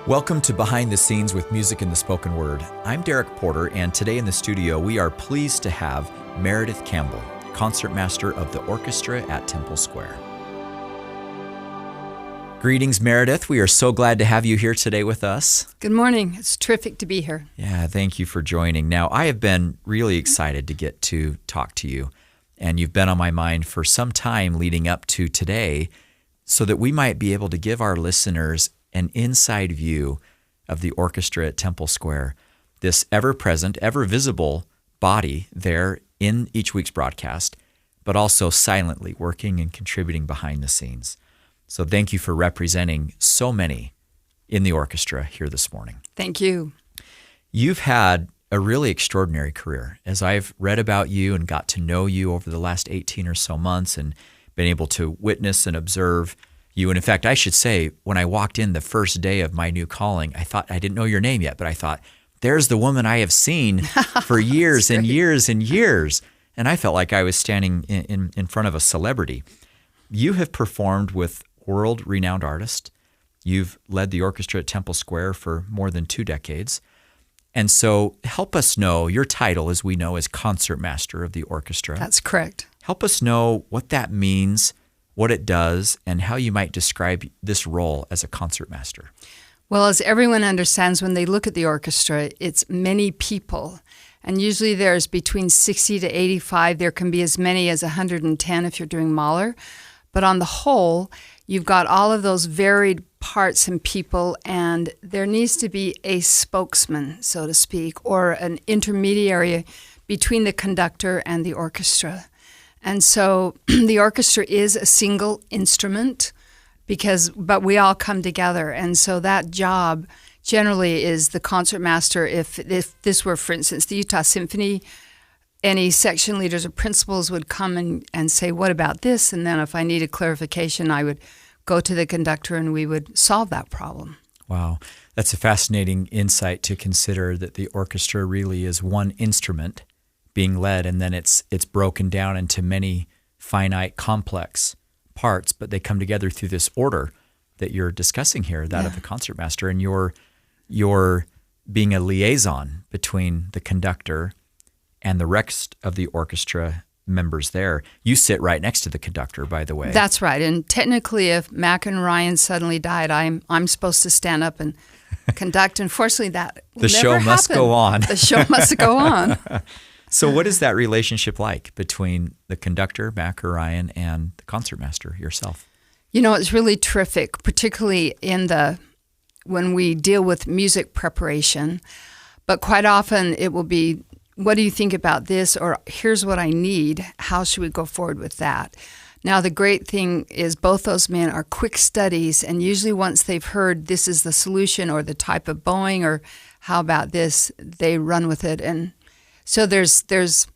Welcome to Behind the Scenes with Music in the Spoken Word. I'm Derrick Porter, and today in the studio we are pleased to have Meredith Campbell, concertmaster of the Orchestra at Temple Square. Greetings, Meredith. We are so glad to have you here today with us. Good morning. It's terrific to be here. Yeah, thank you for joining. Now, I have been really excited to get to talk to you, and you've been on my mind for some time leading up to today so that we might be able to give our listeners an inside view of the orchestra at Temple Square, this ever-present, ever-visible body there in each week's broadcast, but also silently working and contributing behind the scenes. So thank you for representing so many in the orchestra here this morning. Thank you. You've had a really extraordinary career. As I've read about you and got to know you over the last 18 or so months and been able to witness and observe you. And in fact, I should say, when I walked in the first day of my new calling, I thought, I didn't know your name yet, but I thought, there's the woman I have seen for years and years and years. And I felt like I was standing in front of a celebrity. You have performed with world-renowned artists. You've led the orchestra at Temple Square for more than 2 decades. And so help us know, your title, as we know, is concertmaster of the orchestra. That's correct. Help us know what that means, what it does, and how you might describe this role as a concertmaster. Well, as everyone understands, when they look at the orchestra, it's many people. And usually there's between 60 to 85. There can be as many as 110 if you're doing Mahler. But on the whole, you've got all of those varied parts and people, and there needs to be a spokesman, so to speak, or an intermediary between the conductor and the orchestra. And so the orchestra is a single instrument, but we all come together. And so that job generally is the concertmaster. If this were, for instance, the Utah Symphony, any section leaders or principals would come and say, what about this? And then if I needed clarification, I would go to the conductor and we would solve that problem. Wow. That's a fascinating insight to consider, that the orchestra really is one instrument being led, and then it's broken down into many finite, complex parts, but they come together through this order that you're discussing here, that of the concertmaster, and you're being a liaison between the conductor and the rest of the orchestra members there. You sit right next to the conductor, by the way. That's right. And technically, if Mac and Ryan suddenly died, I'm supposed to stand up and conduct. Unfortunately, that will the show never must happen. go on. The show must go on. So what is that relationship like between the conductor, Mac or Ryan, and the concertmaster yourself? You know, it's really terrific, particularly when we deal with music preparation. But quite often it will be, what do you think about this? Or here's what I need. How should we go forward with that? Now, the great thing is both those men are quick studies, and usually once they've heard this is the solution or the type of bowing or how about this, they run with it. And so there's the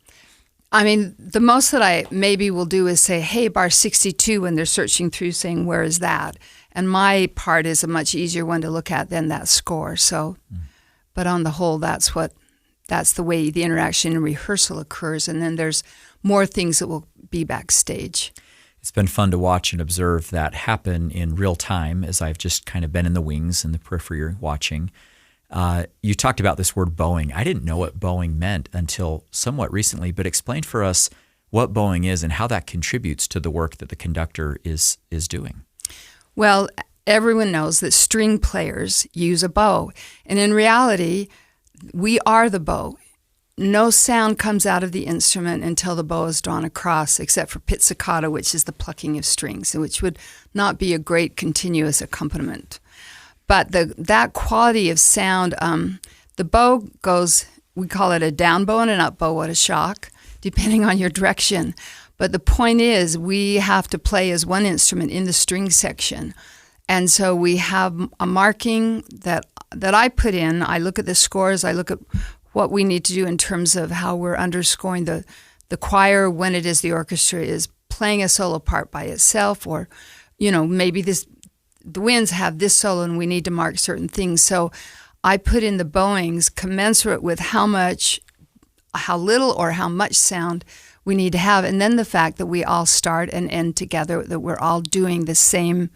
most that I maybe will do is say, hey, bar 62, when they're searching through saying, where is that? And my part is a much easier one to look at than that score. So, but on the whole, that's the way the interaction and rehearsal occurs. And then there's more things that will be backstage. It's been fun to watch and observe that happen in real time, as I've just kind of been in the wings, in the periphery watching. You talked about this word bowing. I didn't know what bowing meant until somewhat recently, but explain for us what bowing is and how that contributes to the work that the conductor is doing. Well, everyone knows that string players use a bow. And in reality, we are the bow. No sound comes out of the instrument until the bow is drawn across, except for pizzicato, which is the plucking of strings, which would not be a great continuous accompaniment. But that quality of sound, the bow goes, we call it a down bow and an up bow. What a shock, depending on your direction. But the point is, we have to play as one instrument in the string section. And so we have a marking that I put in. I look at the scores. I look at what we need to do in terms of how we're underscoring the choir when it is the orchestra is playing a solo part by itself, or, maybe the winds have this solo and we need to mark certain things. So I put in the bowings commensurate with how little or how much sound we need to have. And then the fact that we all start and end together, that we're all doing the same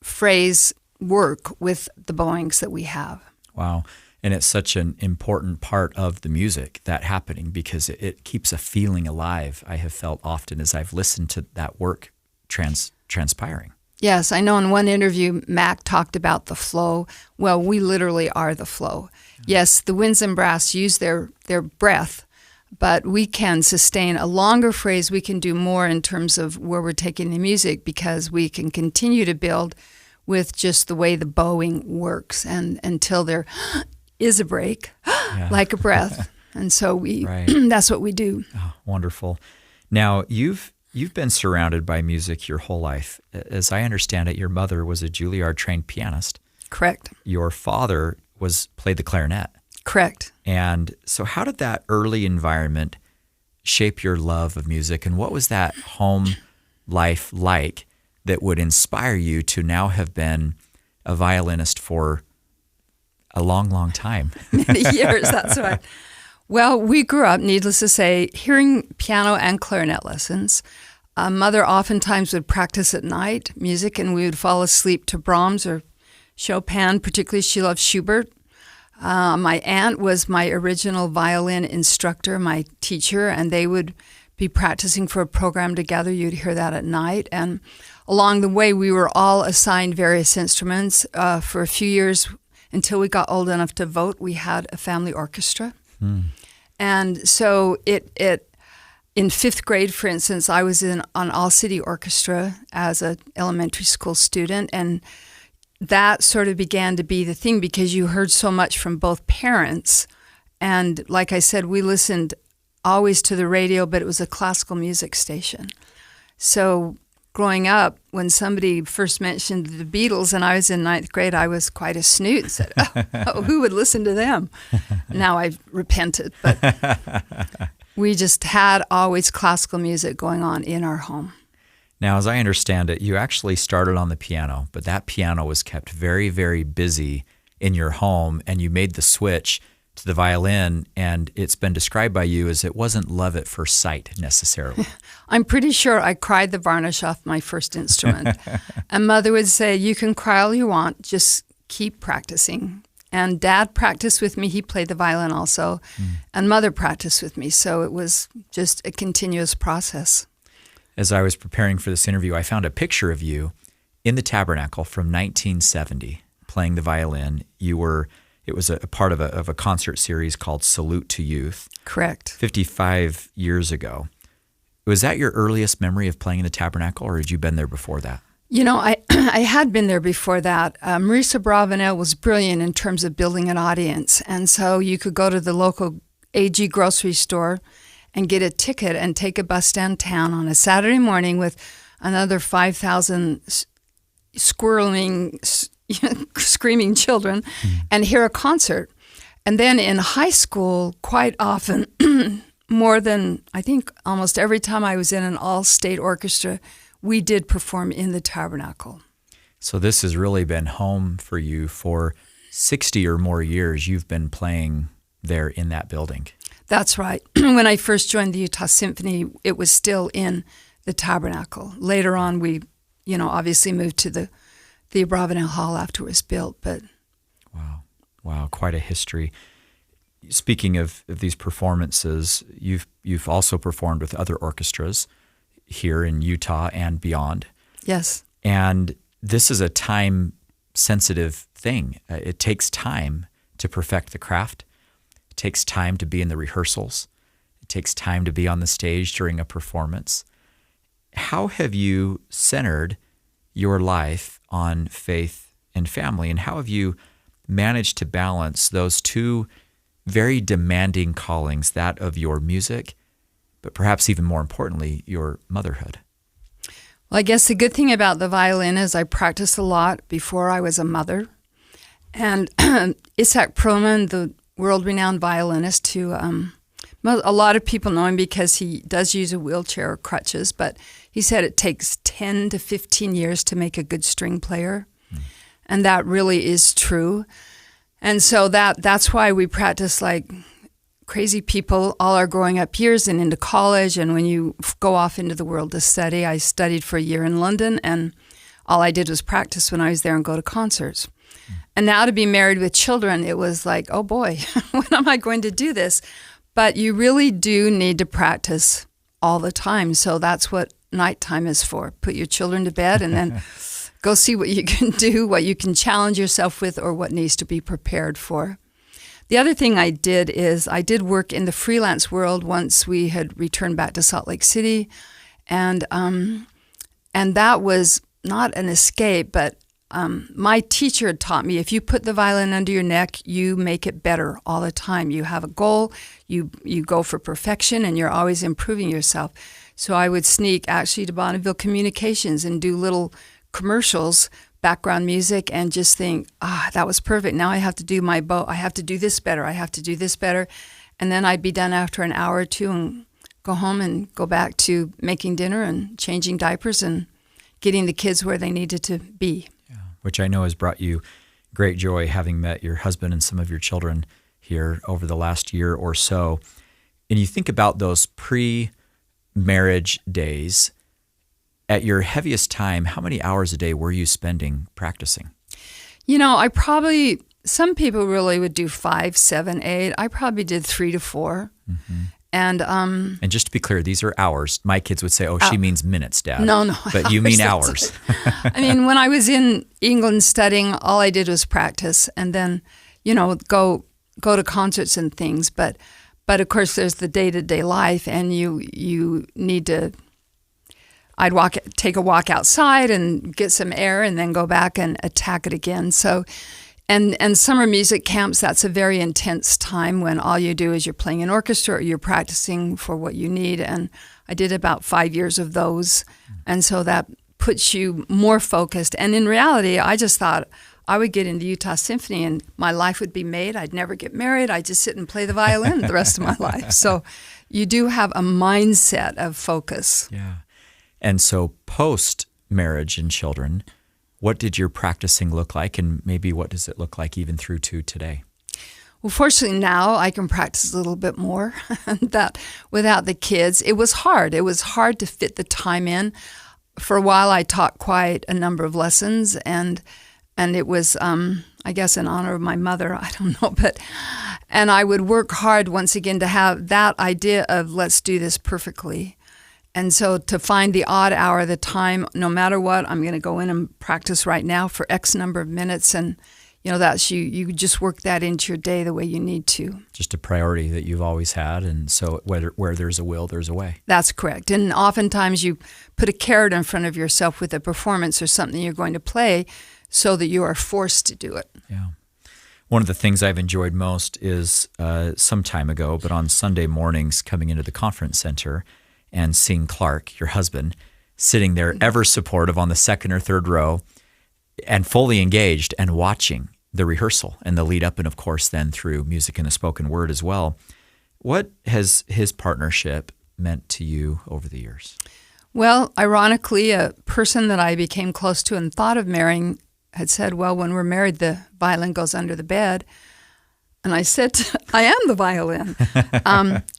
phrase work with the bowings that we have. Wow. And it's such an important part of the music, that happening, because it keeps a feeling alive, I have felt often as I've listened to that work transpiring. Yes, I know in one interview, Mac talked about the flow. Well, we literally are the flow. Yes, the winds and brass use their breath, but we can sustain a longer phrase. We can do more in terms of where we're taking the music, because we can continue to build with just the way the bowing works, and until there is a break, like a breath. And so that's what we do. Oh, wonderful. Now, you've been surrounded by music your whole life. As I understand it, your mother was a Juilliard-trained pianist. Correct. Your father played the clarinet. Correct. And so how did that early environment shape your love of music, and what was that home life like that would inspire you to now have been a violinist for a long, long time? Many years, that's right. Well, we grew up, needless to say, hearing piano and clarinet lessons. Mother oftentimes would practice at night music, and we would fall asleep to Brahms or Chopin. Particularly, she loved Schubert. My aunt was my original violin instructor, my teacher, and they would be practicing for a program together. You'd hear that at night. And along the way, we were all assigned various instruments. For a few years, until we got old enough to vote, we had a family orchestra. And so in fifth grade, for instance, I was on all-city orchestra as an elementary school student, and that sort of began to be the thing, because you heard so much from both parents. And like I said, we listened always to the radio, but it was a classical music station. So growing up, when somebody first mentioned the Beatles and I was in ninth grade, I was quite a snoot and said, who would listen to them? Now I've repented, but we just had always classical music going on in our home. Now, as I understand it, you actually started on the piano, but that piano was kept very, very busy in your home, and you made the switch to the violin, and it's been described by you as it wasn't love at first sight necessarily. I'm pretty sure I cried the varnish off my first instrument. And Mother would say, you can cry all you want, just keep practicing. And Dad practiced with me. He played the violin also. And Mother practiced with me. So it was just a continuous process. As I was preparing for this interview, I found a picture of you in the Tabernacle from 1970 playing the violin. It was a part of a concert series called Salute to Youth. Correct. 55 years ago. Was that your earliest memory of playing in the Tabernacle, or had you been there before that? You know, I had been there before that. Marisa Bravanel was brilliant in terms of building an audience. And so you could go to the local AG grocery store and get a ticket and take a bus downtown on a Saturday morning with another 5,000 screaming children and hear a concert. And then in high school, quite often, more than, I think almost every time I was in an all-state orchestra, we did perform in the Tabernacle. So this has really been home for you for 60 or more years. You've been playing there in that building. That's right. When I first joined the Utah Symphony, it was still in the Tabernacle. Later on, we, obviously moved to the Bravanel Hall after it was built. But wow, quite a history. Speaking of these performances, you've also performed with other orchestras here in Utah and beyond. Yes. And this is a time-sensitive thing. It takes time to perfect the craft. It takes time to be in the rehearsals. It takes time to be on the stage during a performance. How have you centered your life on faith and family, and how have you managed to balance those two very demanding callings, that of your music, but perhaps even more importantly, your motherhood? Well, I guess the good thing about the violin is I practiced a lot before I was a mother. And Isaac Perlman, the world-renowned violinist, who a lot of people know him because he does use a wheelchair or crutches, but he said it takes 10 to 15 years to make a good string player. And that really is true. And so that's why we practice like crazy people all our growing up years and into college. And when you go off into the world to study, I studied for a year in London and all I did was practice when I was there and go to concerts. And now to be married with children, it was like, oh boy, when am I going to do this? But you really do need to practice all the time. So that's what nighttime is for. Put your children to bed and then go see what you can do, what you can challenge yourself with, or what needs to be prepared for. The other thing I did is I did work in the freelance world once we had returned back to Salt Lake City. And that was not an escape, but my teacher had taught me, if you put the violin under your neck, you make it better all the time. You have a goal, you go for perfection, and you're always improving yourself. So I would sneak actually to Bonneville Communications and do little commercials, background music, and just think, that was perfect. Now I have to do my bow. I have to do this better. I have to do this better. And then I'd be done after an hour or two and go home and go back to making dinner and changing diapers and getting the kids where they needed to be. Which I know has brought you great joy, having met your husband and some of your children here over the last year or so. And you think about those pre-marriage days, at your heaviest time, how many hours a day were you spending practicing? Some people really would do 5, 7, 8. I probably did 3 to 4. Mm-hmm. And just to be clear, these are hours. My kids would say, she means minutes, Dad. No. But you mean hours. I mean, when I was in England studying, all I did was practice and then, go to concerts and things. But of course, there's the day-to-day life, and you need to. I'd take a walk outside and get some air, and then go back and attack it again. So. And summer music camps, that's a very intense time when all you do is you're playing an orchestra or you're practicing for what you need. And I did about 5 years of those. And so that puts you more focused. And in reality, I just thought I would get into Utah Symphony and my life would be made. I'd never get married. I'd just sit and play the violin the rest of my life. So you do have a mindset of focus. Yeah. And so post-marriage and children, what did your practicing look like, and maybe what does it look like even through to today? Well, fortunately now I can practice a little bit more. That without the kids, it was hard. It was hard to fit the time in. For a while I taught quite a number of lessons, and it was, I guess, in honor of my mother, I don't know, and I would work hard once again to have that idea of let's do this perfectly. And so to find the odd hour, the time, no matter what, I'm going to go in and practice right now for X number of minutes. And, that's you just work that into your day the way you need to. Just a priority that you've always had. And so where there's a will, there's a way. That's correct. And oftentimes you put a carrot in front of yourself with a performance or something you're going to play so that you are forced to do it. Yeah. One of the things I've enjoyed most is some time ago, but on Sunday mornings coming into the conference center, and seeing Clark, your husband, sitting there ever supportive on the second or third row and fully engaged and watching the rehearsal and the lead up, and of course then through music and the spoken word as well. What has his partnership meant to you over the years? Well, ironically, a person that I became close to and thought of marrying had said, well, when we're married, the violin goes under the bed. And I said, I am the violin.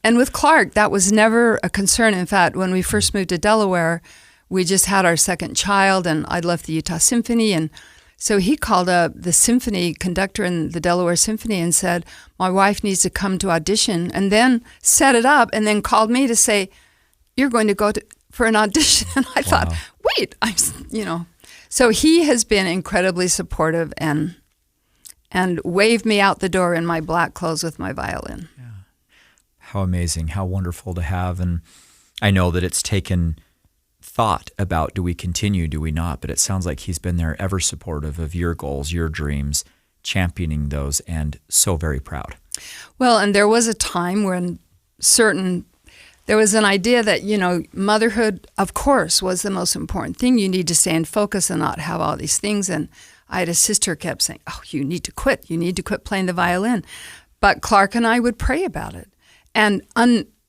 And with Clark, that was never a concern. In fact, when we first moved to Delaware, we just had our second child, and I'd left the Utah Symphony. And so he called up the symphony conductor in the Delaware Symphony and said, my wife needs to come to audition, and then set it up, and then called me to say, you're going to go for an audition. And I thought, wait, So he has been incredibly supportive and waved me out the door in my black clothes with my violin. Yeah. How amazing, how wonderful to have. And I know that it's taken thought about, do we continue, do we not? But it sounds like he's been there ever supportive of your goals, your dreams, championing those, and so very proud. Well, and there was a time when there was an idea that, motherhood, of course, was the most important thing. You need to stay in focus and not have all these things. And I had a sister who kept saying, you need to quit. You need to quit playing the violin. But Clark and I would pray about it. And,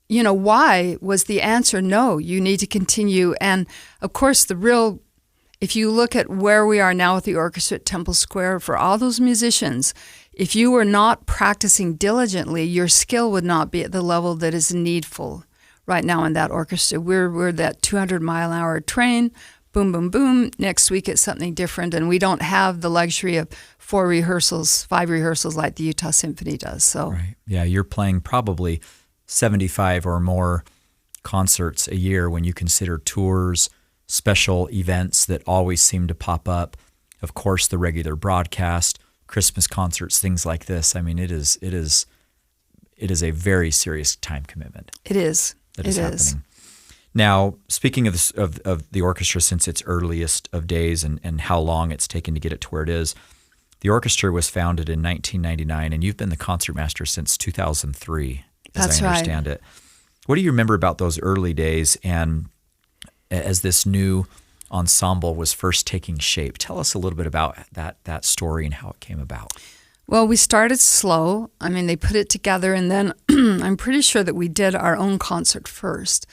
why was the answer? No, you need to continue. And, of course, if you look at where we are now with the orchestra at Temple Square, for all those musicians, if you were not practicing diligently, your skill would not be at the level that is needful right now in that orchestra. We're that 200-mile-an-hour train, boom, boom, boom. Next week it's something different, and we don't have the luxury of 4 rehearsals, 5 rehearsals like the Utah Symphony does. So, right. Yeah, you're playing probably 75 or more concerts a year when you consider tours, special events that always seem to pop up. Of course, the regular broadcast, Christmas concerts, things like this. I mean, it is a very serious time commitment. It is. That is happening. Now, speaking of the orchestra since its earliest of days and how long it's taken to get it to where it is, the orchestra was founded in 1999, and you've been the concertmaster since 2003, as I understand it. What do you remember about those early days and as this new ensemble was first taking shape? Tell us a little bit about that story and how it came about. Well, we started slow. I mean, they put it together, and then I'm pretty sure that we did our own concert first.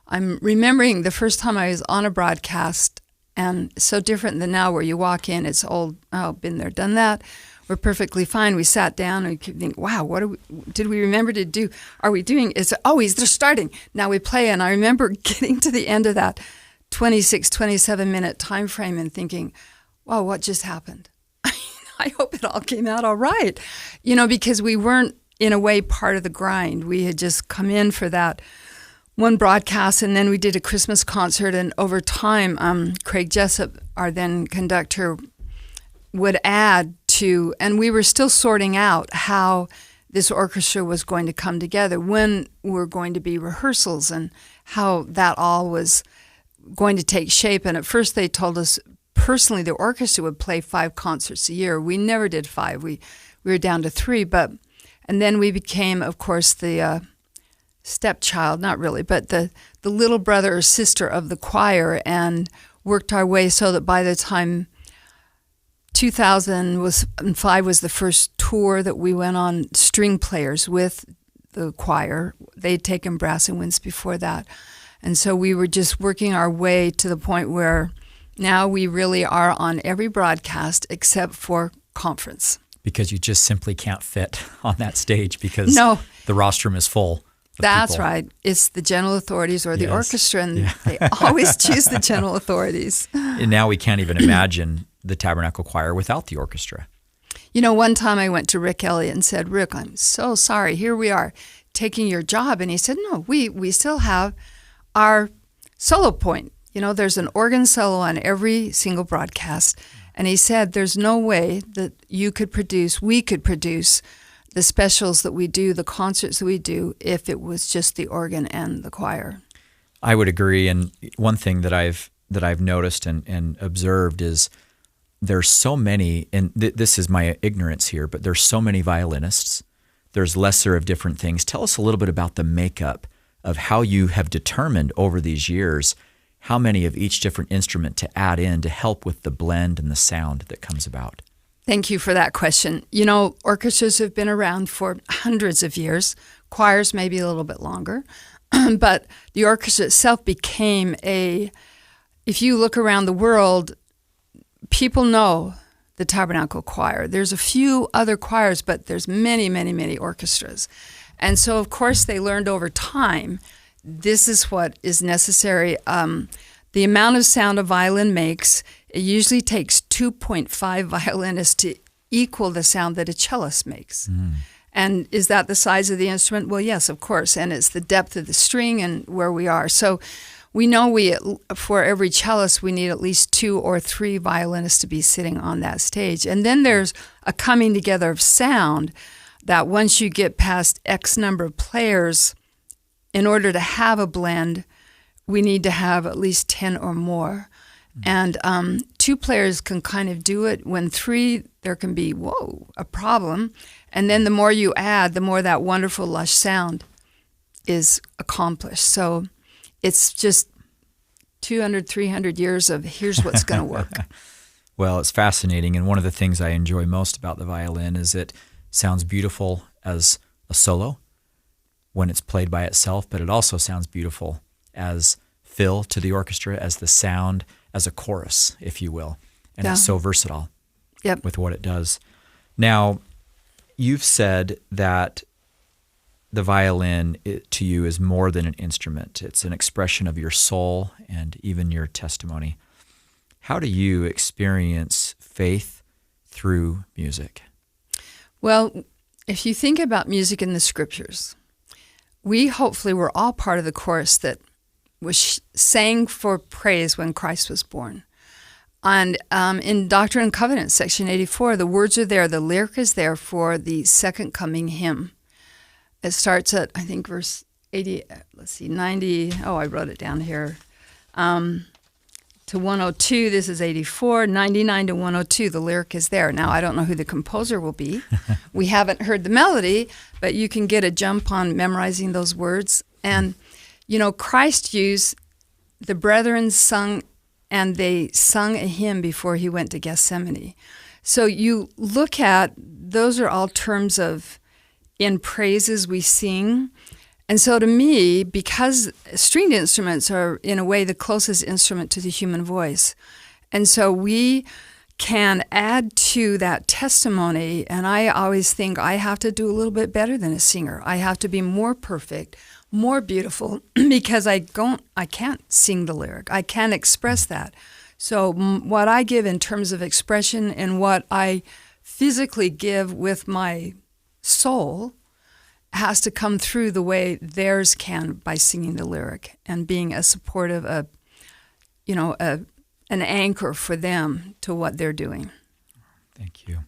I'm remembering the first time I was on a broadcast, and it's so different than now where you walk in, it's old, been there, done that. We're perfectly fine. We sat down and we think, wow, did we remember to do? Are we doing? They're starting. Now we play. And I remember getting to the end of that 26, 27-minute time frame and thinking, wow, what just happened? I hope it all came out all right. Because we weren't, in a way, part of the grind. We had just come in for that one broadcast, and then we did a Christmas concert. And over time, Craig Jessup, our then conductor, would add to, and we were still sorting out how this orchestra was going to come together, when were going to be rehearsals, and how that all was going to take shape. And at first they told us, personally, the orchestra would play 5 concerts a year. We never did 5. We were down to 3. And then we became, of course, the stepchild, not really, but the little brother or sister of the choir, and worked our way so that by the time 2005 was the first tour that we went on, string players with the choir. They'd taken brass and winds before that. And so we were just working our way to the point where now we really are on every broadcast except for conference. Because you just simply can't fit on that stage because the rostrum is full. That's right. It's the general authorities or the orchestra, and they always choose the general authorities. And now we can't even imagine the Tabernacle Choir without the orchestra. One time I went to Rick Elliott and said, Rick, I'm so sorry. Here we are taking your job. And he said, no, we still have our solo point. There's an organ solo on every single broadcast. And he said, there's no way that we could produce the specials that we do, the concerts that we do, if it was just the organ and the choir. I would agree. And one thing that I've noticed and observed is there's so many, and this is my ignorance here, but there's so many violinists. There's lesser of different things. Tell us a little bit about the makeup of how you have determined over these years how many of each different instrument to add in to help with the blend and the sound that comes about. Thank you for that question. Orchestras have been around for hundreds of years. Choirs maybe a little bit longer. But the orchestra itself became if you look around the world, people know the Tabernacle Choir. There's a few other choirs, but there's many, many, many orchestras. And so, of course, they learned over time, this is what is necessary. The amount of sound a violin makes, it usually takes 2.5 violinists to equal the sound that a cellist makes. Mm. And is that the size of the instrument? Well, yes, of course. And it's the depth of the string and where we are. So we know for every cellist, we need at least 2 or 3 violinists to be sitting on that stage. And then there's a coming together of sound that once you get past X number of players, in order to have a blend, we need to have at least 10 or more. Mm-hmm. And 2 players can kind of do it. When 3, there can be, a problem. And then the more you add, the more that wonderful, lush sound is accomplished. So it's just 200, 300 years of here's what's going to work. Well, it's fascinating. And one of the things I enjoy most about the violin is it sounds beautiful as a solo when it's played by itself, but it also sounds beautiful as fill to the orchestra, as the sound, as a chorus, if you will. And it's so versatile with what it does. Now, you've said that the violin to you is more than an instrument. It's an expression of your soul and even your testimony. How do you experience faith through music? Well, if you think about music in the scriptures, we hopefully were all part of the chorus that was sang for praise when Christ was born. And in Doctrine and Covenants, section 84, the words are there, the lyric is there for the second coming hymn. It starts at, I think, verse 80, 90, I wrote it down here, to 102, this is 84, 99 to 102, the lyric is there. Now, I don't know who the composer will be. We haven't heard the melody, but you can get a jump on memorizing those words. And, Christ used, the brethren sung, and they sung a hymn before he went to Gethsemane. So you look at, those are all terms of, in praises we sing. And so to me, because stringed instruments are in a way the closest instrument to the human voice, and so we can add to that testimony, and I always think I have to do a little bit better than a singer. I have to be more perfect, more beautiful, because I can't sing the lyric. I can't express that. So what I give in terms of expression and what I physically give with my soul has to come through the way theirs can by singing the lyric and being a supportive, an anchor for them to what they're doing. Thank you.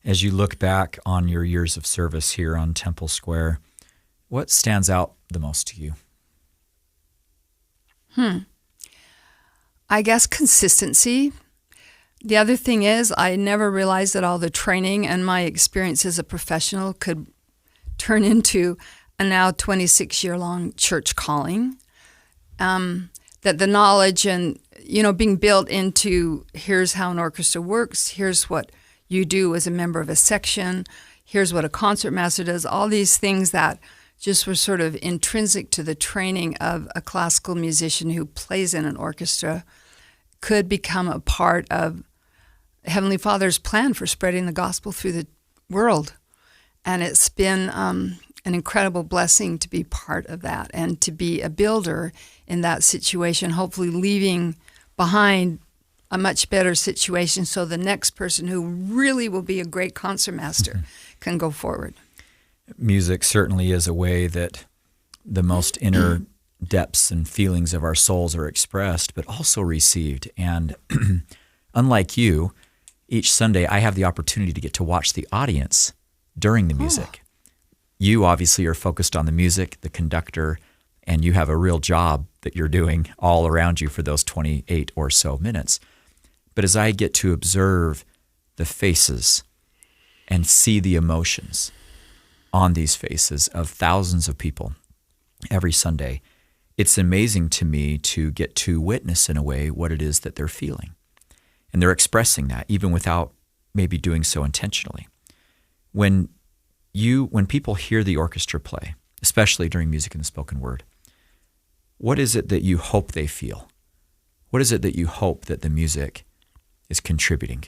As you look back on your years of service here on Temple Square, what stands out the most to you? I guess consistency. The other thing is I never realized that all the training and my experience as a professional could turn into a now 26-year-long church calling. That the knowledge and, being built into here's how an orchestra works, here's what you do as a member of a section, here's what a concertmaster does, all these things that just were sort of intrinsic to the training of a classical musician who plays in an orchestra could become a part of Heavenly Father's plan for spreading the gospel through the world. And it's been an incredible blessing to be part of that and to be a builder in that situation, hopefully leaving behind a much better situation so the next person who really will be a great concertmaster can go forward. Music certainly is a way that the most inner depths and feelings of our souls are expressed, but also received. And unlike you, each Sunday I have the opportunity to get to watch the audience during the music. You obviously are focused on the music, the conductor, and you have a real job that you're doing all around you for those 28 or so minutes. But as I get to observe the faces and see the emotions on these faces of thousands of people every Sunday, it's amazing to me to get to witness in a way what it is that they're feeling. And they're expressing that even without maybe doing so intentionally. When people hear the orchestra play, especially during music and the spoken word, what is it that you hope they feel? What is it that you hope that the music is contributing?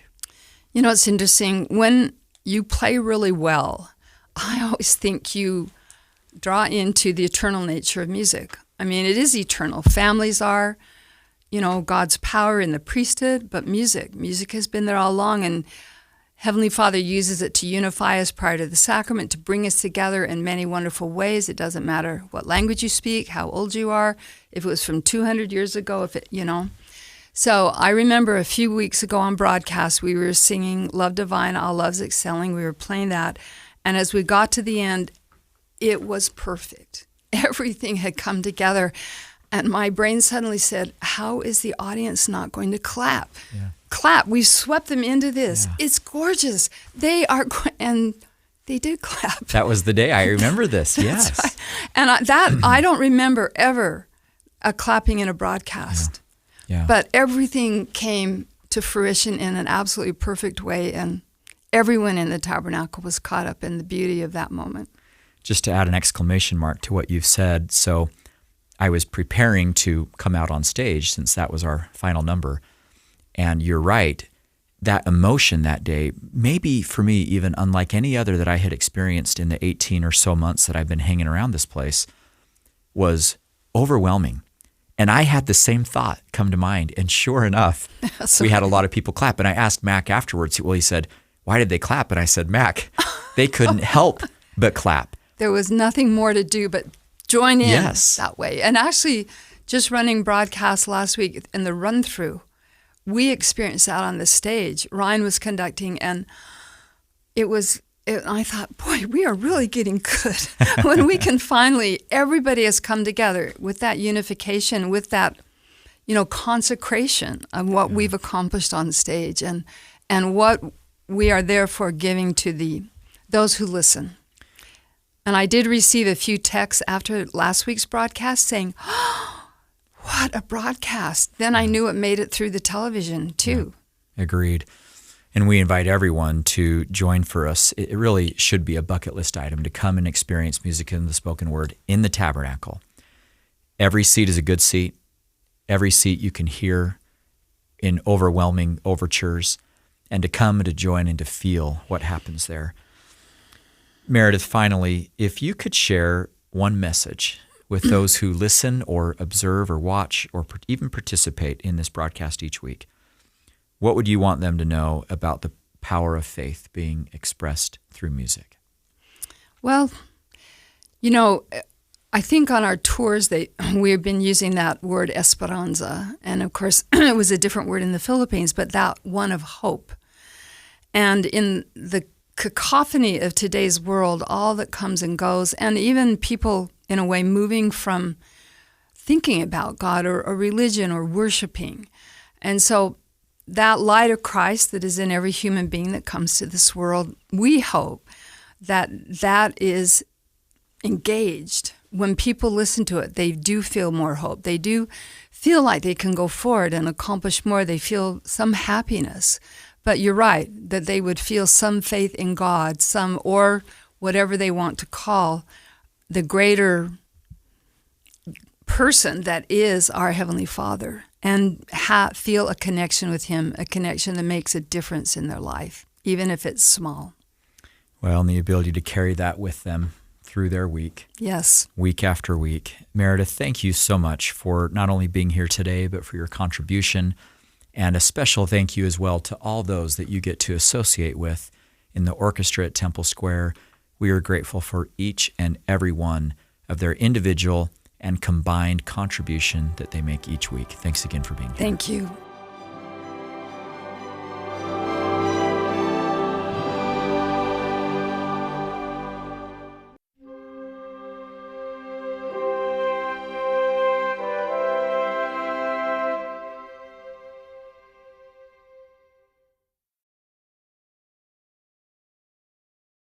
It's interesting. When you play really well, I always think you draw into the eternal nature of music. I mean, it is eternal. Families are, God's power in the priesthood, but music has been there all along, and Heavenly Father uses it to unify us prior to the sacrament, to bring us together in many wonderful ways. It doesn't matter what language you speak, how old you are, if it was from 200 years ago, So I remember a few weeks ago on broadcast, we were singing Love Divine, All Love's Excelling. We were playing that. And as we got to the end, it was perfect. Everything had come together. And my brain suddenly said, how is the audience not going to clap? Yeah. Clap. We've swept them into this. Yeah. It's gorgeous. They are, and they did clap. That was the day. I remember this. Yes. Right. And I don't remember ever a clapping in a broadcast. Yeah. But everything came to fruition in an absolutely perfect way, and everyone in the tabernacle was caught up in the beauty of that moment. Just to add an exclamation mark to what you've said, so I was preparing to come out on stage since that was our final number. And you're right, that emotion that day, maybe for me even unlike any other that I had experienced in the 18 or so months that I've been hanging around this place, was overwhelming. And I had the same thought come to mind. And sure enough, we had a lot of people clap. And I asked Mac afterwards, well, he said, why did they clap? And I said, Mac, they couldn't help but clap. There was nothing more to do but join in Yes. that way. And actually, just running broadcasts last week in the run-through, we experienced that on the stage. Ryan was conducting, and I thought, boy, we are really getting good when we can finally, everybody has come together with that unification, with that, consecration of what we've accomplished on stage and what we are therefore giving to those who listen. And I did receive a few texts after last week's broadcast saying, oh, what a broadcast. Then I knew it made it through the television too. Yeah, agreed. And we invite everyone to join for us. It really should be a bucket list item to come and experience music in the spoken word in the Tabernacle. Every seat is a good seat. Every seat you can hear in overwhelming overtures, and to come and to join and to feel what happens there. Meredith, finally, if you could share one message with those who listen or observe or watch or even participate in this broadcast each week, what would you want them to know about the power of faith being expressed through music? Well, I think on our tours we've been using that word esperanza, and of course it was a different word in the Philippines, but that one of hope. And in the cacophony of today's world, all that comes and goes, and even people in a way moving from thinking about God or religion or worshiping. And so that light of Christ that is in every human being that comes to this world, we hope that is engaged. When people listen to it, they do feel more hope. They do feel like they can go forward and accomplish more. They feel some happiness. But you're right, that they would feel some faith in God, or whatever they want to call the greater person that is our Heavenly Father, and feel a connection with Him, a connection that makes a difference in their life, even if it's small. Well, and the ability to carry that with them through their week. Yes. Week after week. Meredith, thank you so much for not only being here today, but for your contribution. And a special thank you as well to all those that you get to associate with in the orchestra at Temple Square. We are grateful for each and every one of their individual and combined contribution that they make each week. Thanks again for being here. Thank you.